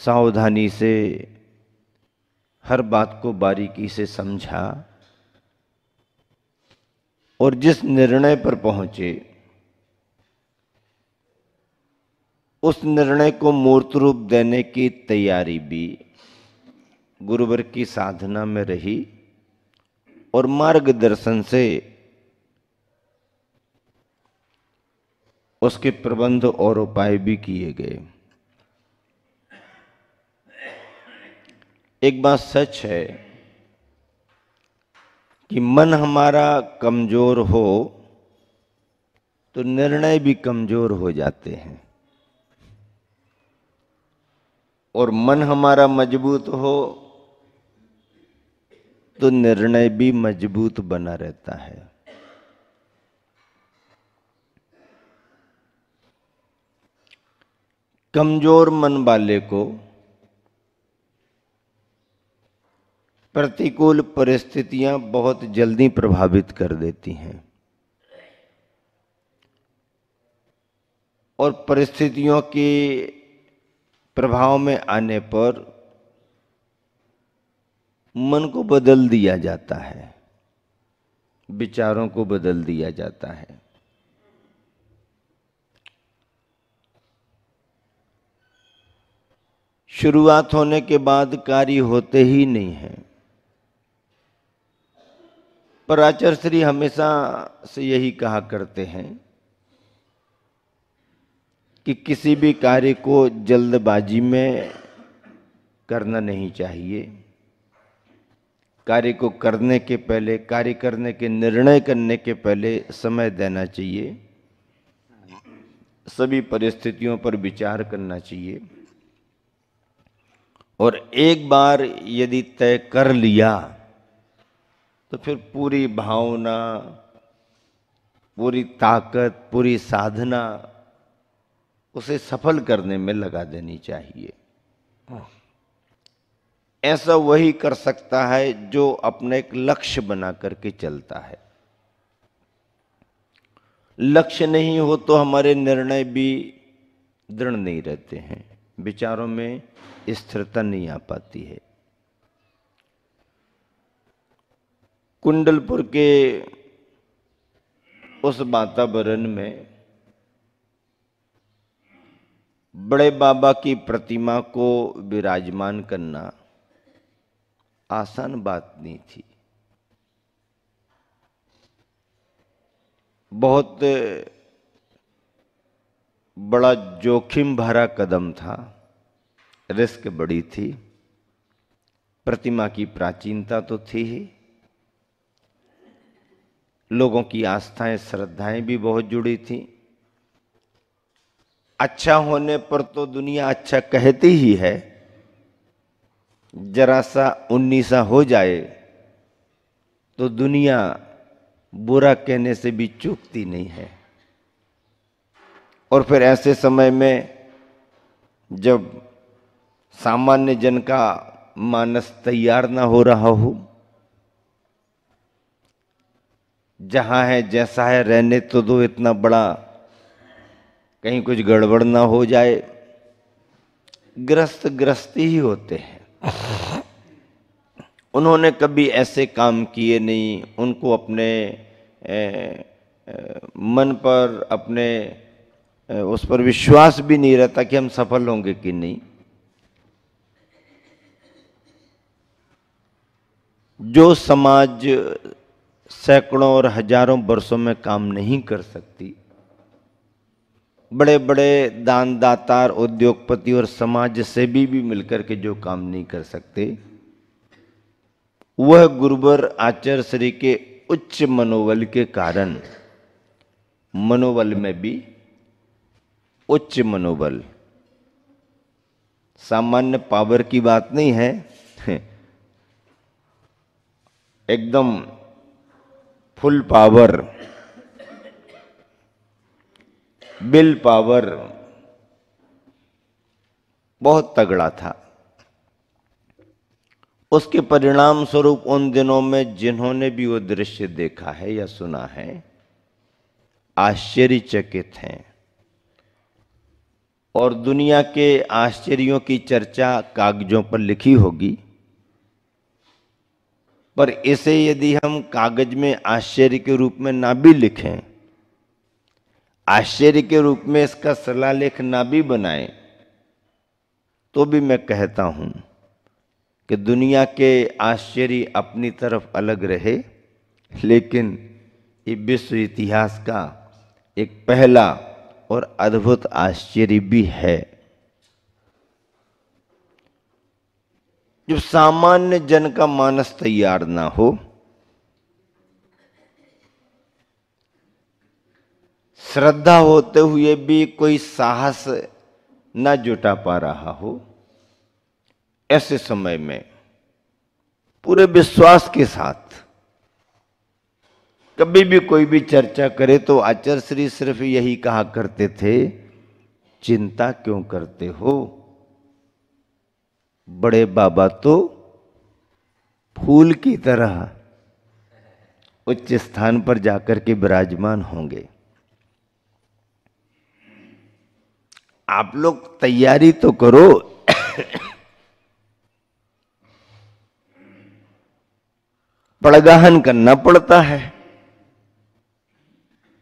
सावधानी से हर बात को बारीकी से समझा और जिस निर्णय पर पहुंचे उस निर्णय को मूर्त रूप देने की तैयारी भी गुरुवर की साधना में रही और मार्गदर्शन से उसके प्रबंध और उपाय भी किए गए। एक बात सच है कि मन हमारा कमजोर हो तो निर्णय भी कमजोर हो जाते हैं, और मन हमारा मजबूत हो तो निर्णय भी मजबूत बना रहता है। कमजोर मन वाले को प्रतिकूल परिस्थितियां बहुत जल्दी प्रभावित कर देती हैं और परिस्थितियों के प्रभाव में आने पर मन को बदल दिया जाता है, विचारों को बदल दिया जाता है। शुरुआत होने के बाद कार्य होते ही नहीं है, पर आचार्य श्री हमेशा से यही कहा करते हैं कि किसी भी कार्य को जल्दबाजी में करना नहीं चाहिए। कार्य को करने के पहले, कार्य करने के निर्णय करने के पहले समय देना चाहिए, सभी परिस्थितियों पर विचार करना चाहिए, और एक बार यदि तय कर लिया तो फिर पूरी भावना, पूरी ताकत, पूरी साधना उसे सफल करने में लगा देनी चाहिए। ऐसा वही कर सकता है जो अपने एक लक्ष्य बना करके चलता है। लक्ष्य नहीं हो तो हमारे निर्णय भी दृढ़ नहीं रहते हैं, विचारों में स्थिरता नहीं आ पाती है। कुंडलपुर के उस वातावरण में बड़े बाबा की प्रतिमा को विराजमान करना आसान बात नहीं थी। बहुत बड़ा जोखिम भरा कदम था, रिस्क बड़ी थी। प्रतिमा की प्राचीनता तो थी ही, लोगों की आस्थाएं श्रद्धाएं भी बहुत जुड़ी थी। अच्छा होने पर तो दुनिया अच्छा कहती ही है, जरा सा 19 हो जाए तो दुनिया बुरा कहने से भी चूकती नहीं है। और फिर ऐसे समय में जब सामान्य जन का मानस तैयार ना हो रहा हो, जहां है जैसा है रहने तो दो, इतना बड़ा कहीं कुछ गड़बड़ ना हो जाए, ग्रस्ती ही होते हैं। उन्होंने कभी ऐसे काम किए नहीं, उनको अपने मन पर, अपने उस पर विश्वास भी नहीं रहता कि हम सफल होंगे कि नहीं। जो समाज सैकड़ों और हजारों वर्षों में काम नहीं कर सकती, बड़े बड़े दान दातार, उद्योगपति और समाज सेवी भी मिलकर के जो काम नहीं कर सकते, वह गुरुवर आचार्य श्री के उच्च मनोबल के कारण, मनोबल में भी उच्च मनोबल, सामान्य पावर की बात नहीं है, एकदम फुल पावर, विल पावर बहुत तगड़ा था। उसके परिणाम स्वरूप उन दिनों में जिन्होंने भी वो दृश्य देखा है या सुना है, आश्चर्यचकित हैं और दुनिया के आश्चर्यों की चर्चा कागजों पर लिखी होगी, पर इसे यदि हम कागज में आश्चर्य के रूप में ना भी लिखें, आश्चर्य के रूप में इसका शिलालेख ना भी बनाएं, तो भी मैं कहता हूं कि दुनिया के आश्चर्य अपनी तरफ अलग रहे, लेकिन ये विश्व इतिहास का एक पहला और अद्भुत आश्चर्य भी है। जो सामान्य जन का मानस तैयार ना हो, श्रद्धा होते हुए भी कोई साहस ना जुटा पा रहा हो, ऐसे समय में पूरे विश्वास के साथ कभी भी कोई भी चर्चा करे तो आचार्य श्री सिर्फ यही कहा करते थे, चिंता क्यों करते हो, बड़े बाबा तो फूल की तरह उच्च स्थान पर जाकर के विराजमान होंगे। आप लोग तैयारी तो करो। पड़गाहन करना पड़ता है,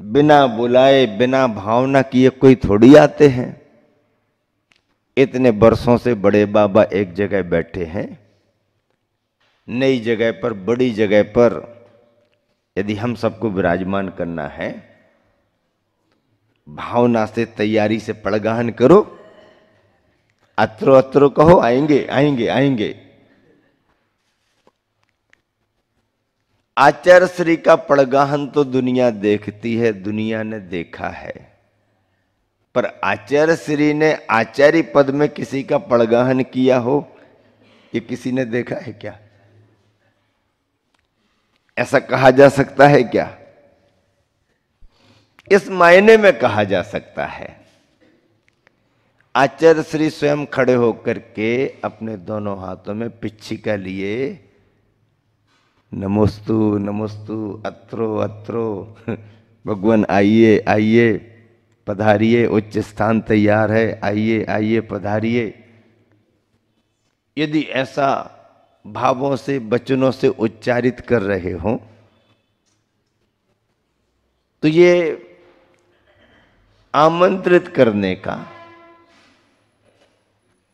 बिना बुलाए बिना भावना किए कोई थोड़ी आते हैं। इतने वर्षों से बड़े बाबा एक जगह बैठे हैं, नई जगह पर, बड़ी जगह पर यदि हम सबको विराजमान करना है, भावना से तैयारी से पड़गाहन करो, अत्रो अत्रो कहो, आएंगे आएंगे आएंगे। आचार्य श्री का पड़गाहन तो दुनिया देखती है, दुनिया ने देखा है, पर आचार्य श्री ने आचार्य पद में किसी का पड़गाहन किया हो, ये किसी ने देखा है क्या? ऐसा कहा जा सकता है क्या? इस मायने में कहा जा सकता है, आचार्य श्री स्वयं खड़े होकर के अपने दोनों हाथों में पिच्छिका लिए, नमोस्तु नमोस्तु, अत्रो अत्रो, भगवान आइए आइए पधारिए, उच्च स्थान तैयार है, आइए आइए पधारिए। यदि ऐसा भावों से वचनों से उच्चारित कर रहे हों तो ये आमंत्रित करने का,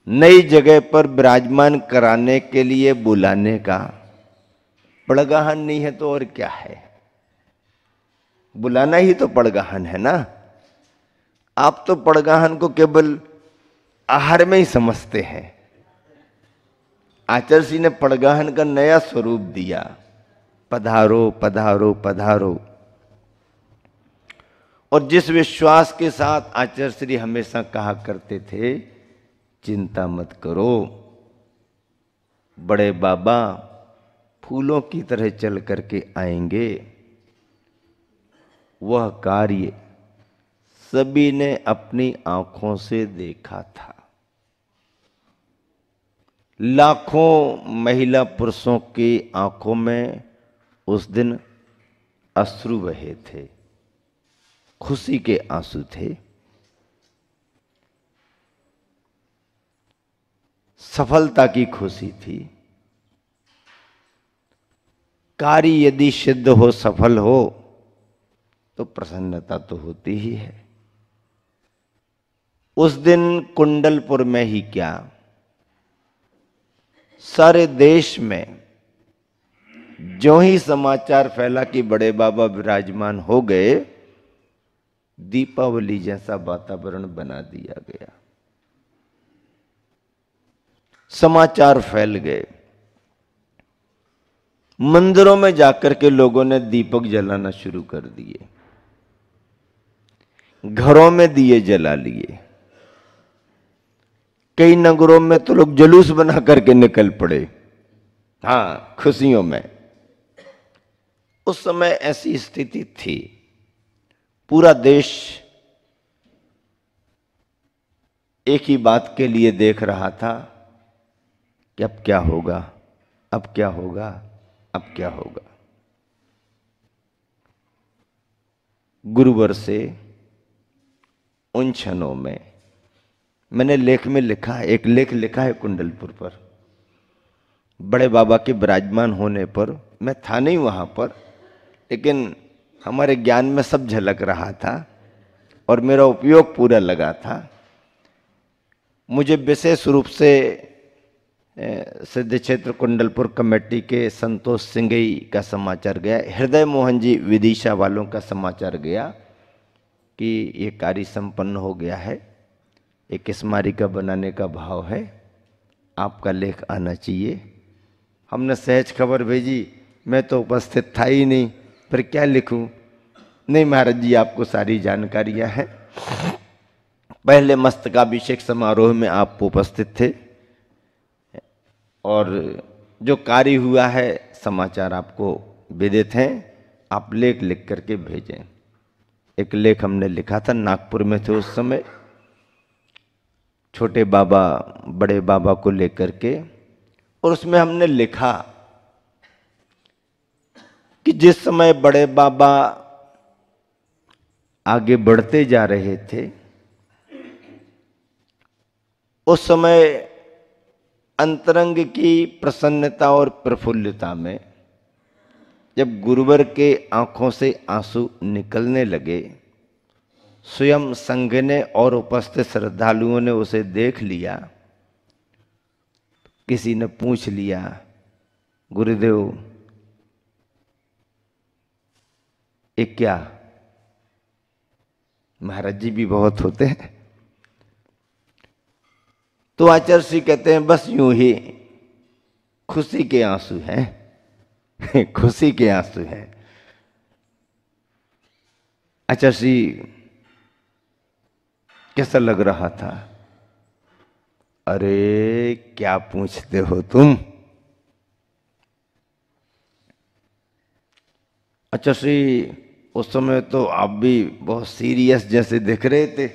नई जगह पर विराजमान कराने के लिए बुलाने का पड़गाहन नहीं है तो और क्या है? बुलाना ही तो पड़गाहन है ना। आप तो पड़गाहन को केवल आहार में ही समझते हैं। आचार्य जी ने पड़गाहन का नया स्वरूप दिया, पधारो पधारो पधारो। और जिस विश्वास के साथ आचार्य श्री हमेशा कहा करते थे, चिंता मत करो, बड़े बाबा फूलों की तरह चल करके आएंगे, वह कार्य सभी ने अपनी आंखों से देखा था। लाखों महिला पुरुषों की आंखों में उस दिन अश्रु बहे थे, खुशी के आंसू थे। सफलता की खुशी थी। कार्य यदि सिद्ध हो, सफल हो, तो प्रसन्नता तो होती ही है। उस दिन कुंडलपुर में ही क्या, सारे देश में जो ही समाचार फैला कि बड़े बाबा विराजमान हो गए, दीपावली जैसा वातावरण बना दिया गया। समाचार फैल गए, मंदिरों में जाकर के लोगों ने दीपक जलाना शुरू कर दिए, घरों में दिए जला लिए, कई नगरों में तो लोग जुलूस बना करके निकल पड़े, हाँ, खुशियों में। उस समय ऐसी स्थिति थी, पूरा देश एक ही बात के लिए देख रहा था कि अब क्या होगा, अब क्या होगा, अब क्या होगा। गुरुवर से उन क्षणों में मैंने लेख में लिखा है, एक लेख लिखा है कुंडलपुर पर, बड़े बाबा के विराजमान होने पर। मैं था नहीं वहाँ पर, लेकिन हमारे ज्ञान में सब झलक रहा था और मेरा उपयोग पूरा लगा था। मुझे विशेष रूप से सिद्ध क्षेत्र कुंडलपुर कमेटी के संतोष सिंघई का समाचार गया, हृदय मोहन जी विदिशा वालों का समाचार गया कि ये कार्य संपन्न हो गया है, एक स्मारिका बनाने का भाव है, आपका लेख आना चाहिए। हमने सहज खबर भेजी, मैं तो उपस्थित था ही नहीं, फिर क्या लिखूं। नहीं महाराज जी, आपको सारी जानकारियां हैं। पहले मस्तकाभिषेक समारोह में आप उपस्थित थे और जो कार्य हुआ है समाचार आपको विदित हैं, आप लेख लिख करके भेजें। एक लेख हमने लिखा था, नागपुर में थे उस समय, छोटे बाबा बड़े बाबा को लेकर के, और उसमें हमने लिखा कि जिस समय बड़े बाबा आगे बढ़ते जा रहे थे उस समय अंतरंग की प्रसन्नता और प्रफुल्लता में जब गुरुवर के आंखों से आंसू निकलने लगे, स्वयं संघ ने और उपस्थित श्रद्धालुओं ने उसे देख लिया। किसी ने पूछ लिया, गुरुदेव ये क्या? महाराज जी भी बहुत होते हैं। तो आचार्य श्री कहते हैं बस यूं ही खुशी के आंसू हैं खुशी के आंसू हैं। आचार्य श्री कैसा लग रहा था? अरे क्या पूछते हो तुम? आचार्य श्री उस समय तो आप भी बहुत सीरियस जैसे दिख रहे थे,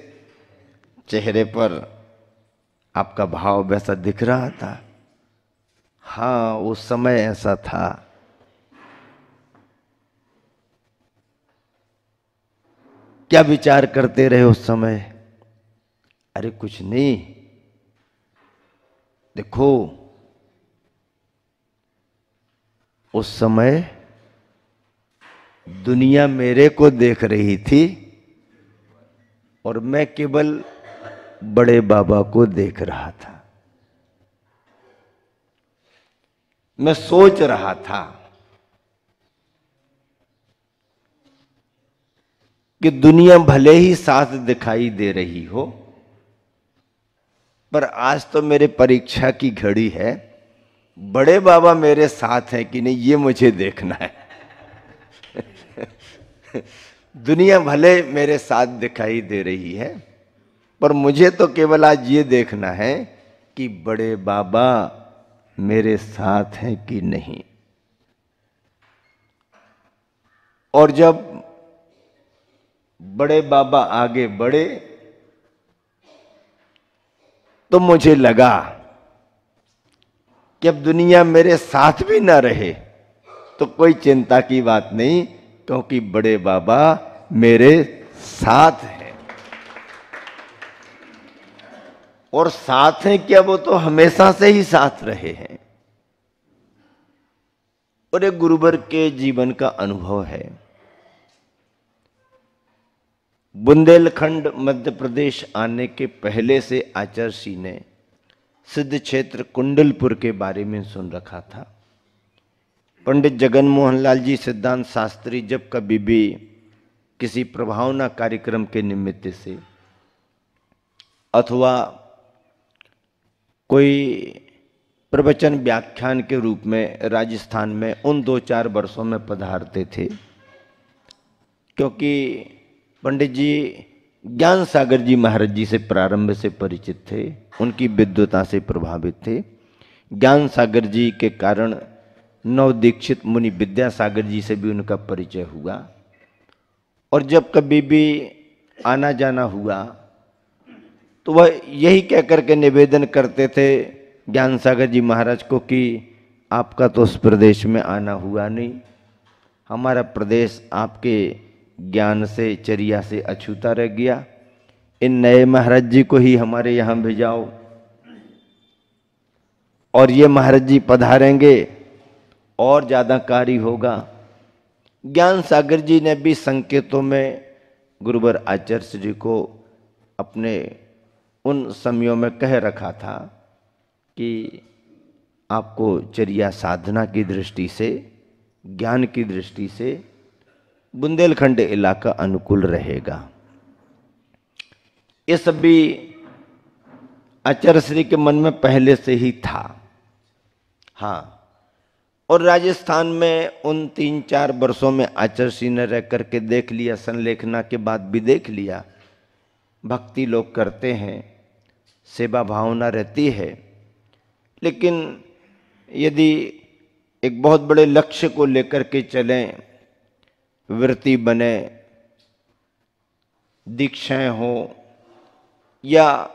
चेहरे पर आपका भाव वैसा दिख रहा था। हाँ, उस समय ऐसा था। क्या विचार करते रहे उस समय? अरे कुछ नहीं, देखो उस समय दुनिया मेरे को देख रही थी और मैं केवल बड़े बाबा को देख रहा था। मैं सोच रहा था कि दुनिया भले ही साथ दिखाई दे रही हो, पर आज तो मेरे परीक्षा की घड़ी है, बड़े बाबा मेरे साथ हैं कि नहीं ये मुझे देखना है दुनिया भले मेरे साथ दिखाई दे रही है, पर मुझे तो केवल आज ये देखना है कि बड़े बाबा मेरे साथ हैं कि नहीं। और जब बड़े बाबा आगे बढ़े तो मुझे लगा कि अब दुनिया मेरे साथ भी ना रहे तो कोई चिंता की बात नहीं, क्योंकि बड़े बाबा मेरे साथ हैं। और साथ हैं क्या, वो तो हमेशा से ही साथ रहे हैं। और एक गुरुवर के जीवन का अनुभव है। बुंदेलखंड मध्य प्रदेश आने के पहले से आचार्य श्री ने सिद्ध क्षेत्र कुंडलपुर के बारे में सुन रखा था। पंडित जगन मोहन लाल जी सिद्धांत शास्त्री जब कभी भी किसी प्रभावना कार्यक्रम के निमित्त से अथवा कोई प्रवचन व्याख्यान के रूप में राजस्थान में उन 2-4 वर्षों में पधारते थे, क्योंकि पंडित जी ज्ञान सागर जी महाराज जी से प्रारंभ से परिचित थे, उनकी विद्वता से प्रभावित थे। ज्ञान सागर जी के कारण नव दीक्षित मुनि विद्यासागर जी से भी उनका परिचय हुआ। और जब कभी भी आना जाना हुआ तो वह यही कह करके निवेदन करते थे ज्ञान सागर जी महाराज को कि आपका तो उस प्रदेश में आना हुआ नहीं, हमारा प्रदेश आपके ज्ञान से चर्या से अछूता रह गया, इन नए महाराज जी को ही हमारे यहाँ भेजाओ, और ये महाराज जी पधारेंगे और ज़्यादा कार्य होगा। ज्ञान सागर जी ने भी संकेतों में गुरुवर आचार्य जी को अपने उन समयों में कह रखा था कि आपको चर्या साधना की दृष्टि से, ज्ञान की दृष्टि से बुंदेलखंड इलाका अनुकूल रहेगा। ये सब भी आचार्य श्री के मन में पहले से ही था। हाँ, और राजस्थान में उन 3-4 वर्षों में आचार्य श्री ने रह करके देख लिया, संलेखना के बाद भी देख लिया, भक्ति लोग करते हैं, सेवा भावना रहती है, लेकिन यदि एक बहुत बड़े लक्ष्य को लेकर के चलें, वृत्ति बने, दीक्षाएं हो, या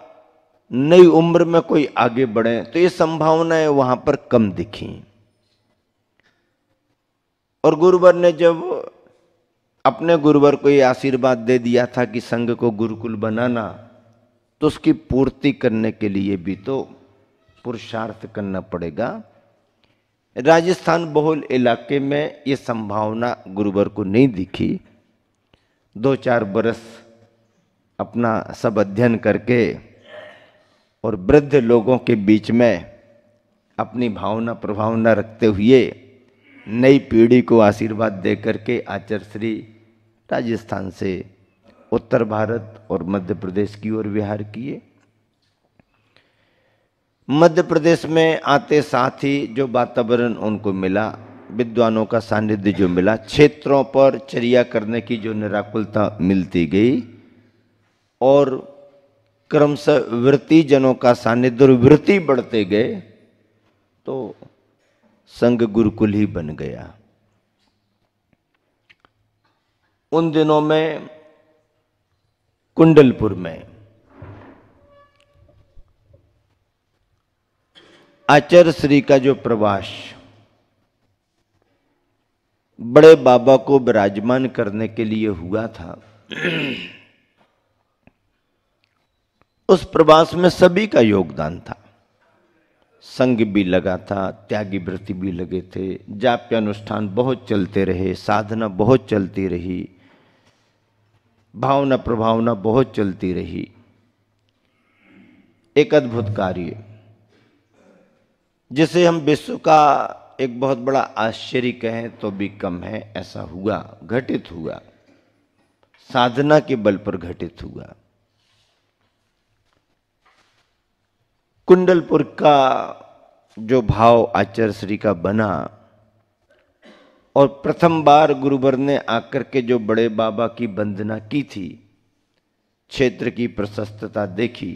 नई उम्र में कोई आगे बढ़े, तो ये संभावनाएं वहां पर कम दिखी। और गुरुवर ने जब अपने गुरुवर को ये आशीर्वाद दे दिया था कि संघ को गुरुकुल बनाना, तो उसकी पूर्ति करने के लिए भी तो पुरुषार्थ करना पड़ेगा। राजस्थान बहुल इलाके में ये संभावना गुरुवर को नहीं दिखी। 2-4 बरस अपना सब अध्ययन करके और वृद्ध लोगों के बीच में अपनी भावना प्रभावना रखते हुए नई पीढ़ी को आशीर्वाद दे करके आचार्य श्री राजस्थान से उत्तर भारत और मध्य प्रदेश की ओर विहार किए। मध्य प्रदेश में आते साथ ही जो वातावरण उनको मिला, विद्वानों का सानिध्य जो मिला, क्षेत्रों पर चर्या करने की जो निराकुलता मिलती गई, और क्रमशः वृत्ति जनों का सानिध्य और वृत्ति बढ़ते गए, तो संघ गुरुकुल ही बन गया। उन दिनों में कुंडलपुर में आचार्य श्री का जो प्रवास बड़े बाबा को विराजमान करने के लिए हुआ था, उस प्रवास में सभी का योगदान था। संघ भी लगा था, त्यागी व्रती भी लगे थे, जाप्य अनुष्ठान बहुत चलते रहे, साधना बहुत चलती रही, भावना प्रभावना बहुत चलती रही। एक अद्भुत कार्य जिसे हम विश्व का एक बहुत बड़ा आश्चर्य कहें तो भी कम है, ऐसा हुआ, घटित हुआ, साधना के बल पर घटित हुआ। कुंडलपुर का जो भाव आचार्य श्री का बना, और प्रथम बार गुरुवर ने आकर के जो बड़े बाबा की वंदना की थी, क्षेत्र की प्रशस्तता देखी,